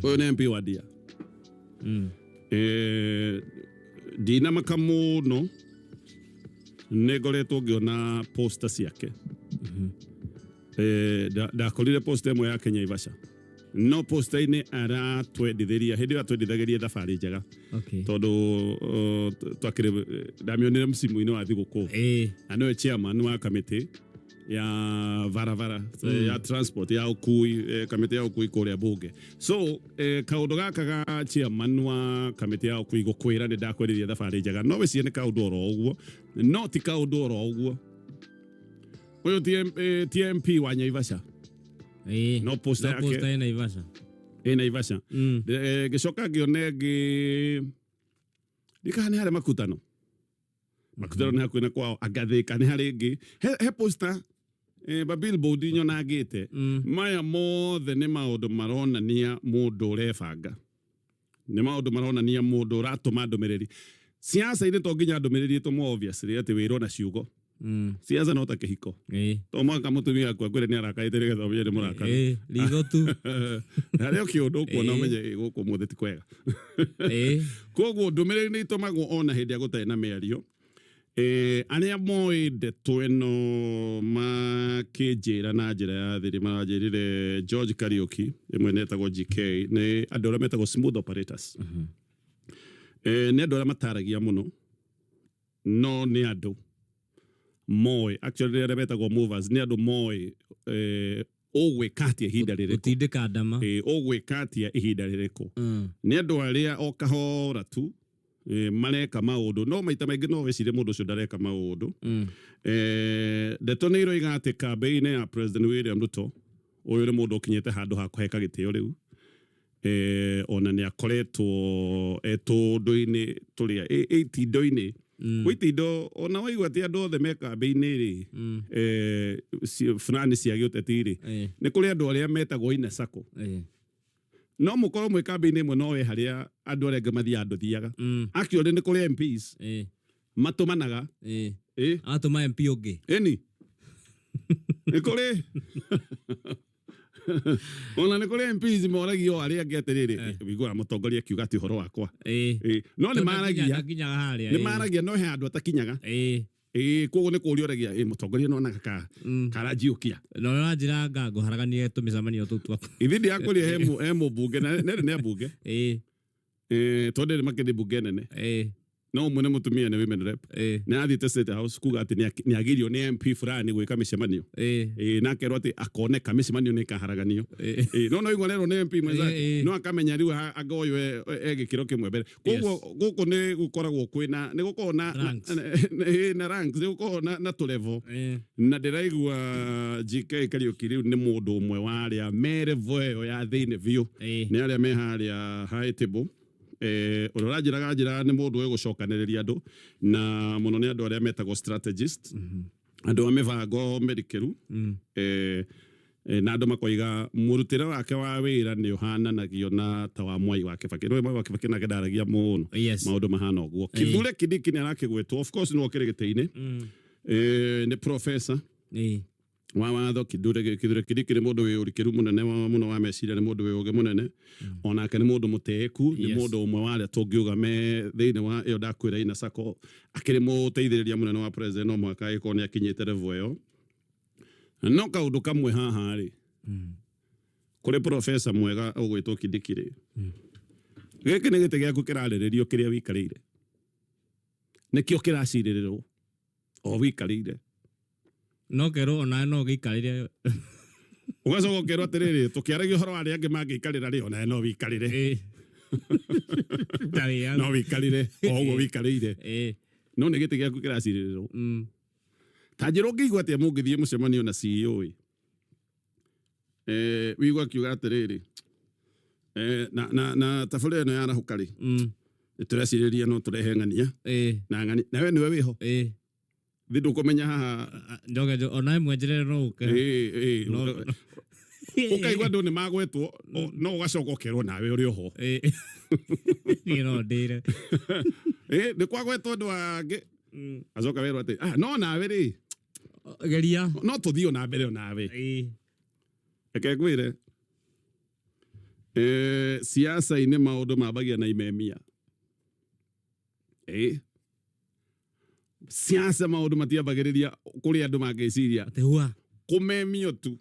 Oyo ne MP wa dia. Dina makamu no negoreto giona posta ciake. Da kolire posta ĩmwe ya Kenya Ivasha. No posta ine ara twendithiria hindi ya twendithagiria thabari njega. Tondu twakire ndamionire msimu ino wa thiguku. Ano chairman wa committee ya varavara ya transport ya ukui committee ya ukui kuria bunge. So kaundu gaka ga chairman wa committee ya ukui gukwira ni ndakwiriria thabari njega. No we ciene kaundu oro uguo. No ti kaundu oro uguo. Oyo TMP wa Naivasha. No posta yake. No posta ina Naivasha. Ina Naivasha. Gicoka gionege dikane hale makutano. Makutano ni hakuina kwao agathika ni hale ingi. He posta ba billboard nyona agite. Maya mothe ni maundu maronania mundu urebanga. Ni maundu maronania mundu uratuma ndumiriri. Siasa ine to nginya ndumiriri to obviously ati wiro na ciugo. Siasa no ta kihiko. To mwaka mutumia kwa kwere ni arakaitire getho ni muraka. Ligo tu. Hale okiundu kuona menye guku mutheti kwega. Koguo ndumiriri ni itomagwo ona hindi ya gutari na miario. Aria moi ndeto eno makijira na njira ya thiri marajirire George Kariuki imwe netagwo GK ni andu aria metagwo smooth operators. Ni andu aria mataragia muno no ni andu moi actually aria metagwo movers ni andu moi ogwikatia ihinda ririko utindika ndama ogwikatia ihinda ririko ni andu aria okahora tu mareka maundu no maita maingi no wecire mundu ucio ndareka maundu ndeto ni iroiga ati campaign ya President William Ruto uyu ni mundu ukinyete handu ha kuheka gitio riu ona ni akoretwo etundu-ini turia itindo-ini witindo ona waigua ti andu othe me campaign ri fulani cia giuteti ri ni kuri andu aria metagwo ina sako no mukorwo mwe campaign imwe no we haria andu aria ngamathia andu thiaga actually ni kuri MPs matumanaga atuma MP ungi eni ni kuri ona ni kuri MPs moragio aria ngeterere bigora mutongoria kiuga ati horo wakwa no ni maragia no he andu atakinyaga koguo ni kurio ragia mutongoria no naka karajiukia no ranjira ngango haraganie tumicamanio tutu ithindi yakuri he mbunge na ne mbunge tonde makende mbunge nene no mwene mutumia ni women rep na athite state house kuga ati ni agirio ni MP fulani gwika micemanio na kerwo ati akone kamicemanio ni kaharaganio no igorero ni MP mwenza no akamenya riu agoyo egikiro kimwe mbere koguo guku ni gukoragwo kwina ni gukona na ranks ni gukona na to level na ndiraigua GK Kariuki riu ni mundu umwe wa aria mere voyo ya thine view ni aria me haria high table urorajiraga njira ni mundu we gucokaniriria andu na muno ni andu aria metagwo strategist andu amevango medicaru na andu makoiga murutire wake wa wira ni uhananagio na ta wa Mwai wa Kibaki no Mwai wa Kibaki na gedaragia muno maundu mahana uguo Kithure Kindiki ni arakigwetwo of course no kirigite-ini ni professor wa watho Kithure Kindiki ni mundu we urikiru munene muno wa meciria ni mundu we uge munene ona ke ni mundu muteku ni mundu umwe wa aria tungiuga me thiini wa iyo ndakwira ina sako akiri muteithiriria munene wa president no mwaka ikoni akinyite level iyo no kaundu kamwe haha ri kuri professor mwega ugwitwo Kindiki ri giki ni gite giaku kirariririo kiria wikarire nikio kiraciririrwo o wikarire no kero ona no gikarire ugacoka kero atiriri tukiaragia horo aria angi mangikarira ri ona no wikarire no wikarire oguo wikarire no ni gite giaku kiraciririrwo tanjiro ngigwa atia mungithie mucemanio na CEO wigwa kiuga atiriri na tafure no ya arahuka ri turaciriria no turehe ngania na we niwe wiho Vidu kumenya haha ndoge ona mwenjere no uke no ukaigwa ndu ni magwetwo no ugacoka ukerwo nawe uri ho ni no ndire ni kwagwetwo ndu angi azoka werwo ati no nawe ri geria no tuthio na mbere nawe eke gwire siasa ine maundu mabagia na imemia. Siasa maundu matiabagiriria kuri andu mageciria. Atehua. Kumemio tu.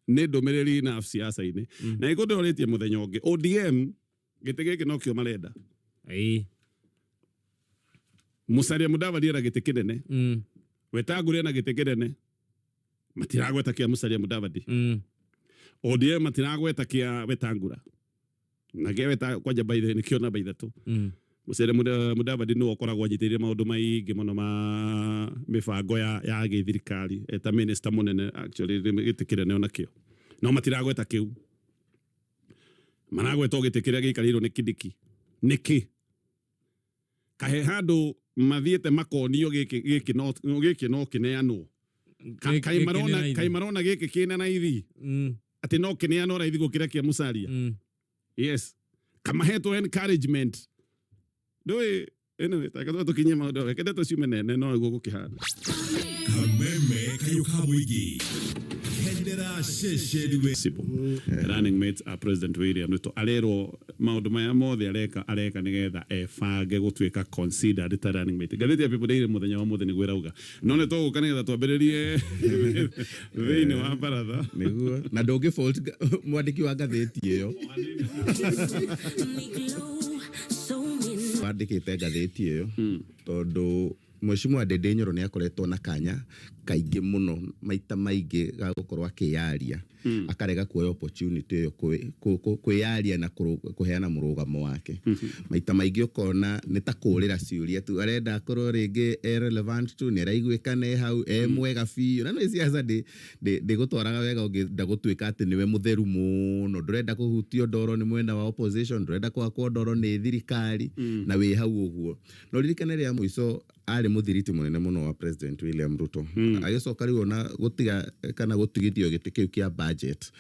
Ne ndomereri na siasa ine. Na iko ndoretie muthenya ungi. ODM gitege kinokio marenda. Musalia Mudavadi era gite kinene. Wetangula na gite kinene. Matiragweta kia Musalia Mudavadi. ODM matiragweta kia Wetangula. Nage weta kwaja baithe ni kiona baithatu. Musalia Mudavadi no okoragwo anyitirie maundu maingi muno ma mibango ya githirikari. Eta minister munene actually gite kinene onakio. No matiragweta kiu. Maragweta gite kiria gikarirwo ni Kidiki. Niki. Kahe handu mathiete makonio giki no kineano. Kai marona giki kina na ithi. Ati no kineano raithi gukira kia Musalia. Yes. Kama heto encouragement. Doi anyway, takato tukinye maundu kende to ciumenene no gugu kihana. Kameme kayukabuigi. Kendera sheshedwe. Running mates are President William Ruto. Alero maundu maya mothe areka nigetha efange gutwika considered ta running mate. Gatheti ya people daily muthenya wa mothe ni gwirauga. None to gukanira twambiririe thini wa baratha. Niguo. Na ndungi fault mwandiki wa gatheti iyo. Wandikite gatheti iyo tondu Mheshimiwa Ndindi Nyoro ni akoretwo na kanya kaingi muno maita maingi ga gukorwo akiyaria akarega kuoya opportunity yo kwiyaria na kuheana murugamo wake maita maingi ukona ni ta kurira ciuria tu arenda akorwo ringi irrelevant tu ni raiguikane hau mwega biu na no siasa de gutwaraga wega ungenda gutwika ati niwe mutheru muno ndurenda kuhutio ndoro ni mwenda wa opposition ndurenda kwakwo ndoro ni thirikari na wi hau uguo no ririkane ria muico ari muthiriti munene muno wa President William Ruto agicoka riu na gutiga kana gutigithio giti kiu kia budget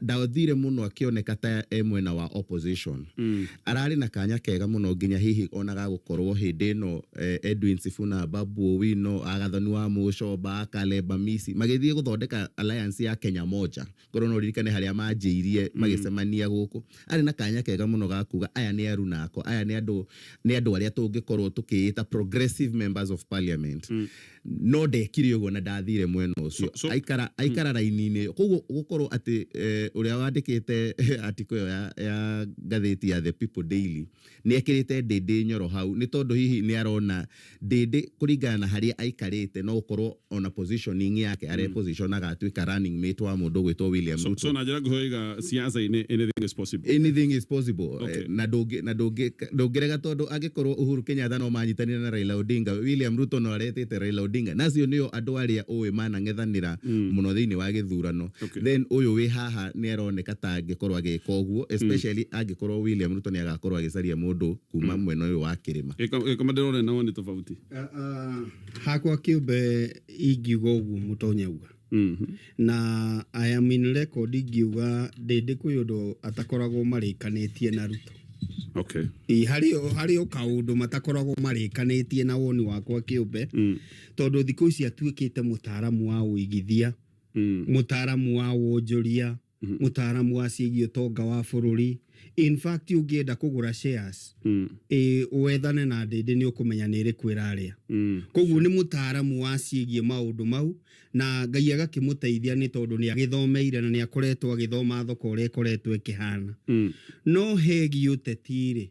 daothire muno akioneka ta mwena wa opposition arari na kanya kega muno nginya hihi onaga gukorwo hindi no Edwin Sifuna Babu Owino agathoni wa Mucoba Kaleba Misi magithie guthondeka alliance ya Kenya moja ngoro no ririkane haria manjiirie magicemania guku ari na kanya kega muno gakuga aya ni aru nako aya ni andu aria tungikorwo tukiita progressive members of parliament no ndekire uguo na ndathire mwena ucio aikara raini-ini koguo gukorwo ati uria wandikite article ya gatheti ya The People Daily ni ekirite Ndindi Nyoro hau ni tondu hihi ni arona Ndindi kuringana na haria aikarite no ukorwo on a positioning yake are position agatwika running mate wa mundu gwitwo William Ruto so na jira guhoiga siasa anything is possible okay. na ndungirega tondu agikorwo Uhuru Kenyatta no manyitanira na Raila Odinga William Ruto no aretete Raila Odinga nacio niyo andu aria uwe manang'ethanira muno thiini wa githurano then uyu wi haha ni aroneka ta angikorwo agika uguo especially angikorwo William Ruto ni agakorwo agicaria mundu kuma mwena uyu wa kirima kama ndirone na woni tofauti hakwa kiumbe ingiuga uguo mutonyauga na I am in record ingiuga Ndindi kwi undu atakoragwo marikanitie na Ruto okay hario kaundu matakoragwo marikanitie na woni wakwa kiumbe tondu thikũ ici atuĩkĩte mutaaramu wa uigithia mutaaramu wa wonjoria mutaaramu wa ciĩgiĩ ũtonga wa bũrũri in fact ungienda kugura shares wethane na Ndindi ni ukumenya ni iriku iraria koguo ni mutaaramu wa ciĩgiĩ maundu mau na Ngai agakimuteithia ni tondu ni agithomeire na ni akoretwo agithoma thoko uria ikoretwo ikihana no hegi utetire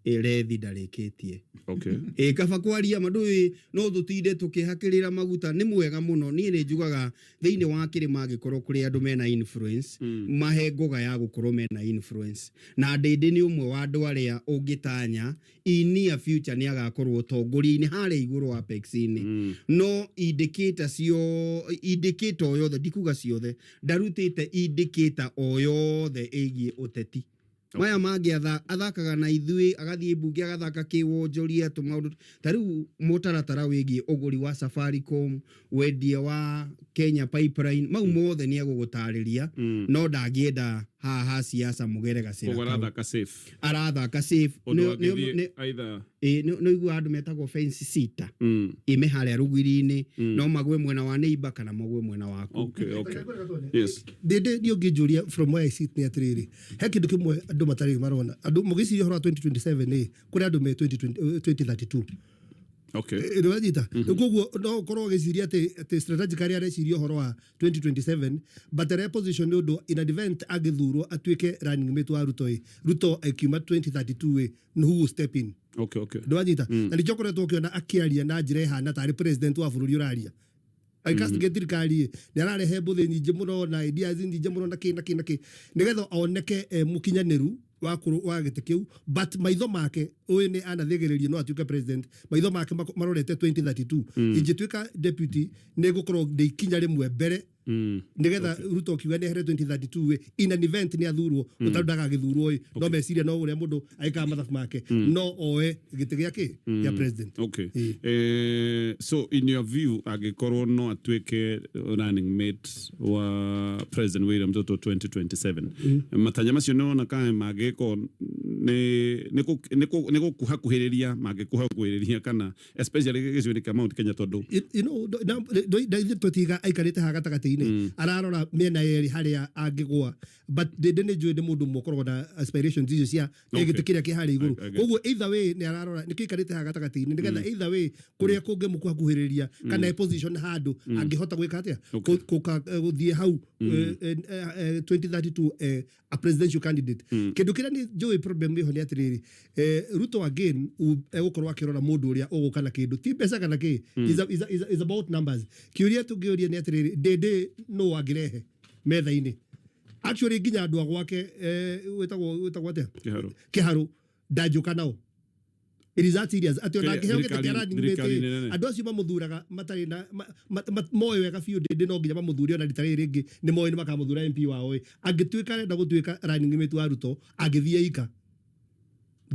erethi ndarikitie okay kaba kwaria mandu no tutinde tukihakirira maguta ni mwega muno ni njugaga thiini wa kirima agikorwo kuri andu mena influence mahengoga ya gukorwo mena influence na Ndindi ni umwe wa andu aria ungitanya in near future ni agakorwo tongoria-ini haria iguru apex-ini no indicator yothe ndikuga ciothe ndarutite indicator o yothe igie uteti maya mangi athakaga na ithui agathie bunge agathaka kiwonjoria tumaundu tariu mutaratara wigie uguri wa Safaricom wendia wa Kenya Pipeline mau mothe ni agugutariria no ndagienda haha siasa mugere gacira arathaka safe either no igua andu metagwo fence sita ime haria rugwiri-ini no magwe mwena wa neighbor kana magwe mwena waku. Okay. Yes. Dede ndio ngijuria from where I sit near atiriri he kindu kimwe andu matari marona andu mugiciria horo 2027 kuri andu me 2032. Okay. Rwajita koguo no korwo giciria ati strategically areciria horo wa 2027 but the position no in an event agithurwo atuike running mate wa Ruto akiuma 2032 no who will step in. Okay. Rwajita na ndicho koretwo ukiona akiaria na njira ihana tari president wa bururi uraria aikastige thirikari ni ararehe mbuthi nyingi muno na ideas nyingi muno na kina nigetha oneke mukinyaniru wa gite kiu but maitho make uyu ni anathigiriria no atuike president maitho make marorete 2032 ingituika deputy ni gukorwo ndikinya rimwe mbere nigetha Ruto kiuga ni here 2032 in an event ni athurwo utarundaga githurwo no meciria no uria mundu aika mathafu make no oe gite giake ya president. Okay. So in your view agikorwo no atuike running mate wa President William Ruto 2027 matanya macio no ka mageko ne kuhakuhiriria magekuhakuhiriria kana especially gicuri kama Mount Kenya tondu you know totiga aikarite hagatagati ararora mena yeri haria angigwa but dende njui ni mundu mokorwo na aspirations icio cia gitikiria ki hari iguru koguo either way ni ararora ni kikarite hagatagati nigetha either way kuria kunge mukuhakuhiriria kana position handu angihota gwika atia guthie hau 2032 a presidential candidate kindu kira ni njui problem iho ni atiriri Ruto again egukorwo akirora mundu uria ugukana kindu ti pesa kana ki is about numbers kiuria tungiuria ni atiriri dede no agirehe metha-ini actually nginya andu agwake wetagwo atia kiharu ndajuka nao it is that serious ati ona ngiheo gitiara ningite andu acio mamuthuraga matari na moyo wega biu dede no nginya mamuthure ona ritari ringi ni moyo ni makamuthura MP wao angituika arenda gutuika running mate wa Ruto agithie ika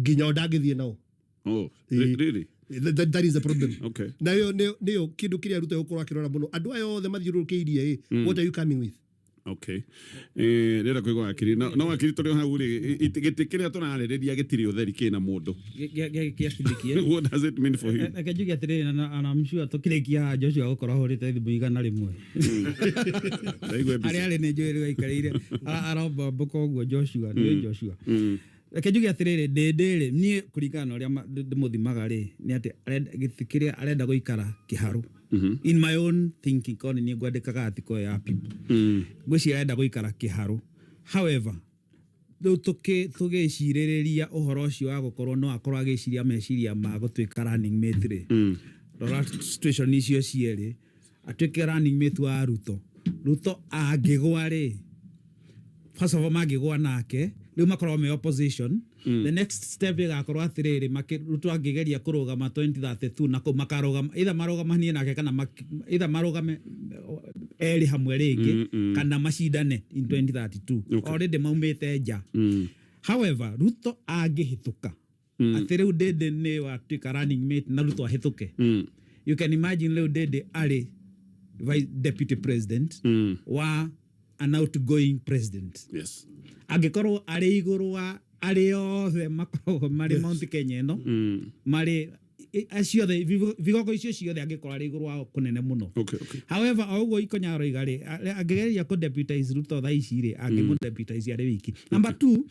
nginya ndangithie nao. Oh really? That is the problem. Okay. Na yo kindu kiria Ruto gukorwa akirora muno andu ayo othe mathiurukiirie what are you coming with? Okay. Rera kuigwa akiri no akiri turi hau ri gitikiria tunaririria gitiri utheri kina mundu kiakidikie what does it mean for him? Akajuga atiri na I'm sure tukirikia Joshua gukorwo horite thimu igana rimwe ari ne njwiri aikarire aromba mboko guo Joshua ni Joshua Akajuga atiri ndendere ni kurikana uria muthimaga ri ni ati gitikiria arenda guikara kiharu. In my own thinking koni ni gwandikaga atiko ya people gwici arenda guikara kiharu. However tugiciriria uhoro ucio wa gukorwo no akorwo agiciria meciria ma gutuika running mate ri rora situation icio cieri atuike running mate wa Ruto angigwa ri first of all magigwa nake riu makorwo me opposition the next step igakorwo atiriri Ruto angigeria kurugama 2032 na makarugama either marugamanie nake kana either marugame eri hamwe ringi kana macindane in 2032 already maumite nja. However Ruto angihituka atiriu dede ni wa tuika running mate na Ruto ahituke you can imagine leo dede ari vice deputy president wa an outgoing president. Yes. Agikorwo ari iguru wa ari othe makorwo mari Mount Kenya no mari acio the vigogo icio ciothe agikorwo ari iguru wa kunene muno. Okay. However oguo ikonyaro igari agigeria ku deputize Ruto thaicire angimu deputize ari wiki. Number 2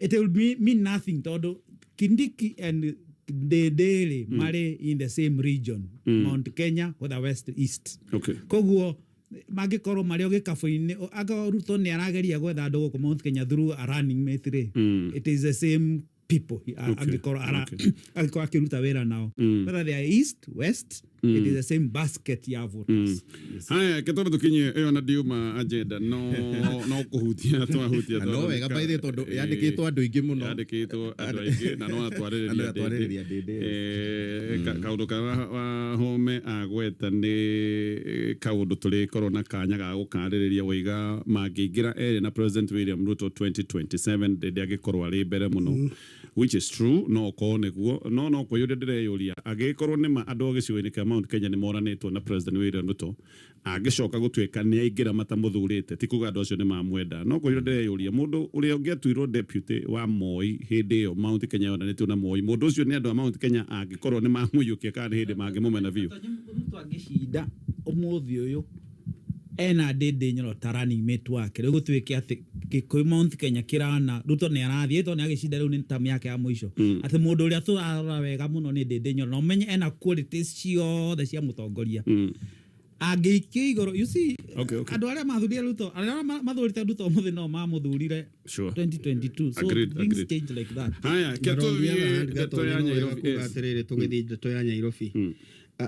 it will mean nothing todo Kindiki and Dedele mari in the same region Mount Kenya with the west east. Okay. Koguo magikorwo mario gikafu-ini aga Ruto ni arageria gwetha andu guku Mount Kenya through a running mate ri it is the same people agikorwo akiruta wera nao whether they are east west it is the same basket ya voters. Haya ketobe tukinye eyo na diuma agenda no kuhutia no wega baithe tondu yandikitwo andu ingi muno andu ingi na no atwaririria kaundu wa home agweta ni kaundu turi korona kanya ga gukaririria wiga mangiingira eri na President William Ruto 2027 ndende agikorwo ari mbere muno which is true no ko neguo no ko yude dire yuria agikorwo ni ma andu gicigo-ini kia Mount Kenya nĩ moranĩtwo na President William Ruto agĩcoka gũtuĩka nĩ aingĩra matamũthurĩte ti kuga andũ acio nĩ mamwenda no kũrĩa ndĩreyũria mũndũ ũrĩa ũngĩatuirwo deputy wa Moi hĩndĩ ĩyo Mount Kenya yonanĩtio na Moi mũndũ ũcio nĩ andũ a Mount Kenya angĩkorwo nĩ mamũiyũkia kana nĩ hĩndĩ mangĩmũmena biũ Ruto angĩcinda ũmũthĩ ũyũ ena ndĩndĩ nyoro ta running mate wake rĩu gũtuĩke atĩ Gĩkũyũ Mount Kenya kĩrana Ruto nĩ arathiĩ to nĩ agĩcinda rĩu nĩ tamu yake ya mũico atĩ mũndũ ũrĩa tũrarora wega mũno nĩ ndĩndĩ nyoro na ũmenye ena qualities ciothe cia mũtongoria angĩikio igũrũ you see andũ arĩa mathurire Ruto arĩa mathurite Ruto mũthĩ no mamũthurire 2022 so things change like that haya Gatonye atirĩrĩ tũgĩthiĩ ndeto ya Nairobi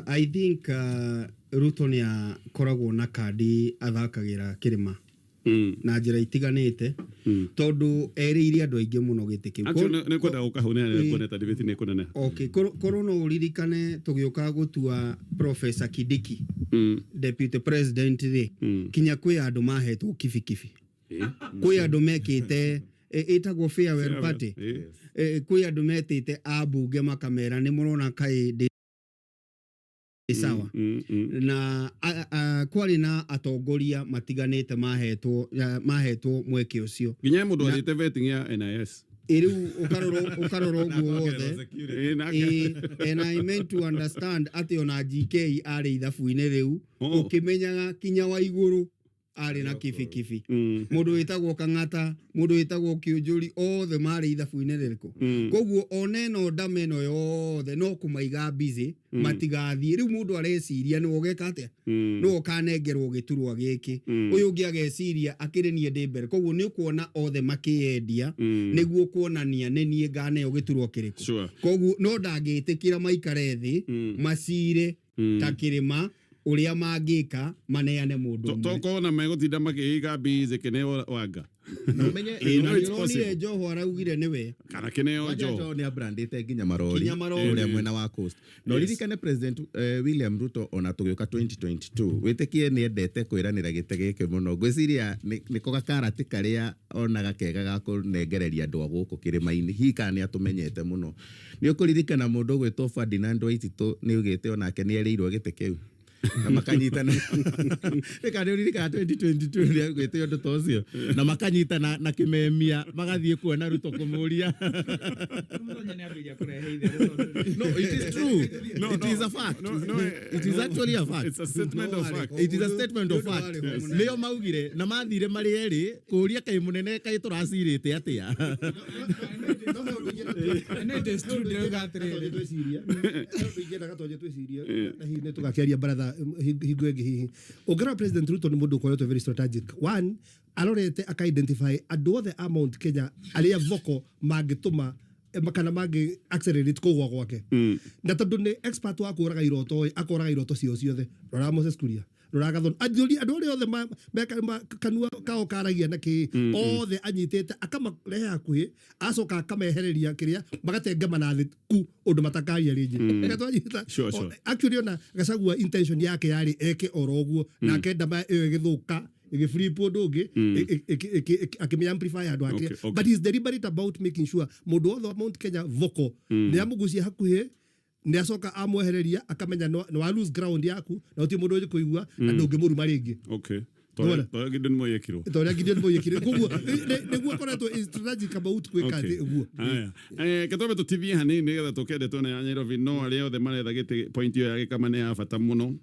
I think Ruto nĩ akoragwo na kandi athakagĩra kĩrĩma na njĩra itiganĩte tondũ erĩire andũ aingĩ mũno gĩtĩ kĩu nĩ kwenda gũkahũnĩa kuoneta debate nĩ kũnene okay korwo no ũririkane tũgĩũka gũtua Professor Kindiki deputy president thĩ kinya kwĩ andũ mahetwo kibikibi kwĩ andũ mekĩte ĩtagwo farewell party kwĩ andũ metĩte ambunge makamera nĩ mũrona kaĩ sawa na kwari na atongoria matiganĩte mahetwo mweke ũcio nginya mũndũ athĩte vetting ya NIS rĩu ũkarora ũguo wothe and I meant to understand atĩ ona GK arĩ ithabu-inĩ rĩu ũkĩmenyaga kinya wa igũrũ arĩ na kibikibi mũndũ wĩtagwo Kang'ata mũndũ wĩtagwo Kĩũnjũri othe marĩ ithabu-inĩ rĩrĩkũ koguo oneno ndameno yothe no kũmaiga busy matigathiĩ rĩu mũndũ areciria nĩ ũgeka atĩa no ũkanengerwo gĩturwa gĩkĩ ũyũ ũngĩ ageciria akĩrĩ niĩ ndĩ mbere koguo nĩ ũkuona othe makĩendia nĩguo kuonania nĩ niĩ nganeo gĩturwa kĩrĩkũ koguo no ndangĩtĩkĩra maikare thĩ macire ta kĩrĩma uria mangĩka maneane mũndũ ũmwe tokona megũtinda makĩiga busy kĩneo wanga no menye nĩonire Njoho araugire nĩwe kana kĩneo Njoho nĩ abrandĩte nginya marori ũrĩa mwena wa coast no ririkane President William Ruto ona tũgĩũka 2022 wĩtĩkie nĩ endete kwĩranĩra gĩtĩ gĩkĩ mũno ngwĩciria nĩko gakarati karĩa onaga kega ga kũnengereria andũ a gũkũ kĩrĩma-inĩ hika nĩ atũmenyete mũno nĩ ũkũririkana mũndũ ũgwĩtwo Ferdinand Waititũ nĩ ugĩte onake nĩ erĩirwo gĩtĩ kĩu na makanyitana ĩkane ũririkana 2022 nĩ gwĩte ũndũ ta ũcio na makanyitana na kĩmemia magathiĩ kuona Ruto kũmũria no it is true it is a fact it is actually a fact it's a statement of fact it is a statement of fact nĩo maugire na mathire marĩ erĩ kũria kaĩ mũnene kaĩ tũracirĩte atĩa nĩ it is true ndĩrauga atĩrĩrĩ twĩciria tũingĩra Gatonye twĩciria na hihi nĩ tũgakĩaria baratha hingo ĩngĩ hihi ũngĩrora President Ruto nĩ mũndũ ũkoretwo very strategic one arorete aka-identify andũ othe a Mount Kenya arĩa voko mangĩtũma kana mangĩ accelerate kũgwa gwake na tondũ nĩ expert wa kũraga iroto akoraga iroto ciothe rora Moses Kuria rora Gathon andũ arĩa othe kanua kao karagia na kĩ othe anyitĩte akamarehe hakuhĩ acoka akamehereria kĩrĩa magatengema na thĩ ku ũndũ matakaria rĩngĩ actually ona Gachagua intention yake yarĩ eke oro ũguo na akenda ĩyo ĩgĩthũka flip ũndũ ũngĩ akĩmĩ-amplify andũ ake but he's deliberate about making sure mũndũ othe wa Mount Kenya vocal nĩ amũgucia hakuhĩ nĩ acoka amwehereria akamenya nĩ wa lose ground yaku na ũti mũndũ ũngĩ kũigua na ndũngĩmũruma rĩngĩ tore Gideon Moyekiro koguo nĩguo akoretwo strategic about gwĩka thĩ ũguo Kameme TV hanini nĩgetha tũkende na ya Nairobi no arĩa othe maretha gĩtĩ point ĩyo ya Kameme nĩ ya bata mũno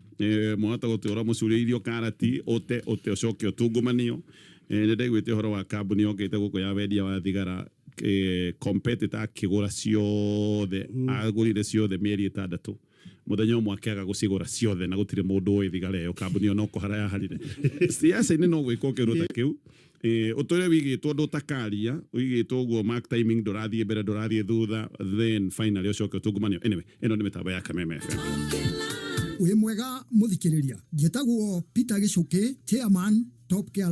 mũhota gũtũra mũcurĩirio karati ũte ũcoke ũtungumanio nĩ ndaiguĩte ũhoro wa kambuni yokĩte gũkũ ya wendia wa thigara competitor akĩgũra ciothe agũrire ciothe mĩeri 6 muthenya ũmwe akĩaga gũcigũra ciothe na gũtirĩ mũndũ ũĩ thigara ĩyo kambuni no kũhara yaharire siasa-inĩ no gwĩkwo kĩndũ ta kĩu ũtũre wĩigĩtwo ndũtakaria wĩigĩtwo ũguo mark timing ndũrathiĩ mbere ndũrathiĩ thutha then finally ũcoke ũtungumanio anyway ĩno nĩ mĩtambo ya Kameme FM wĩ mwega mũthikĩrĩria njĩtagwo Peter Gĩcũkĩ chairman top care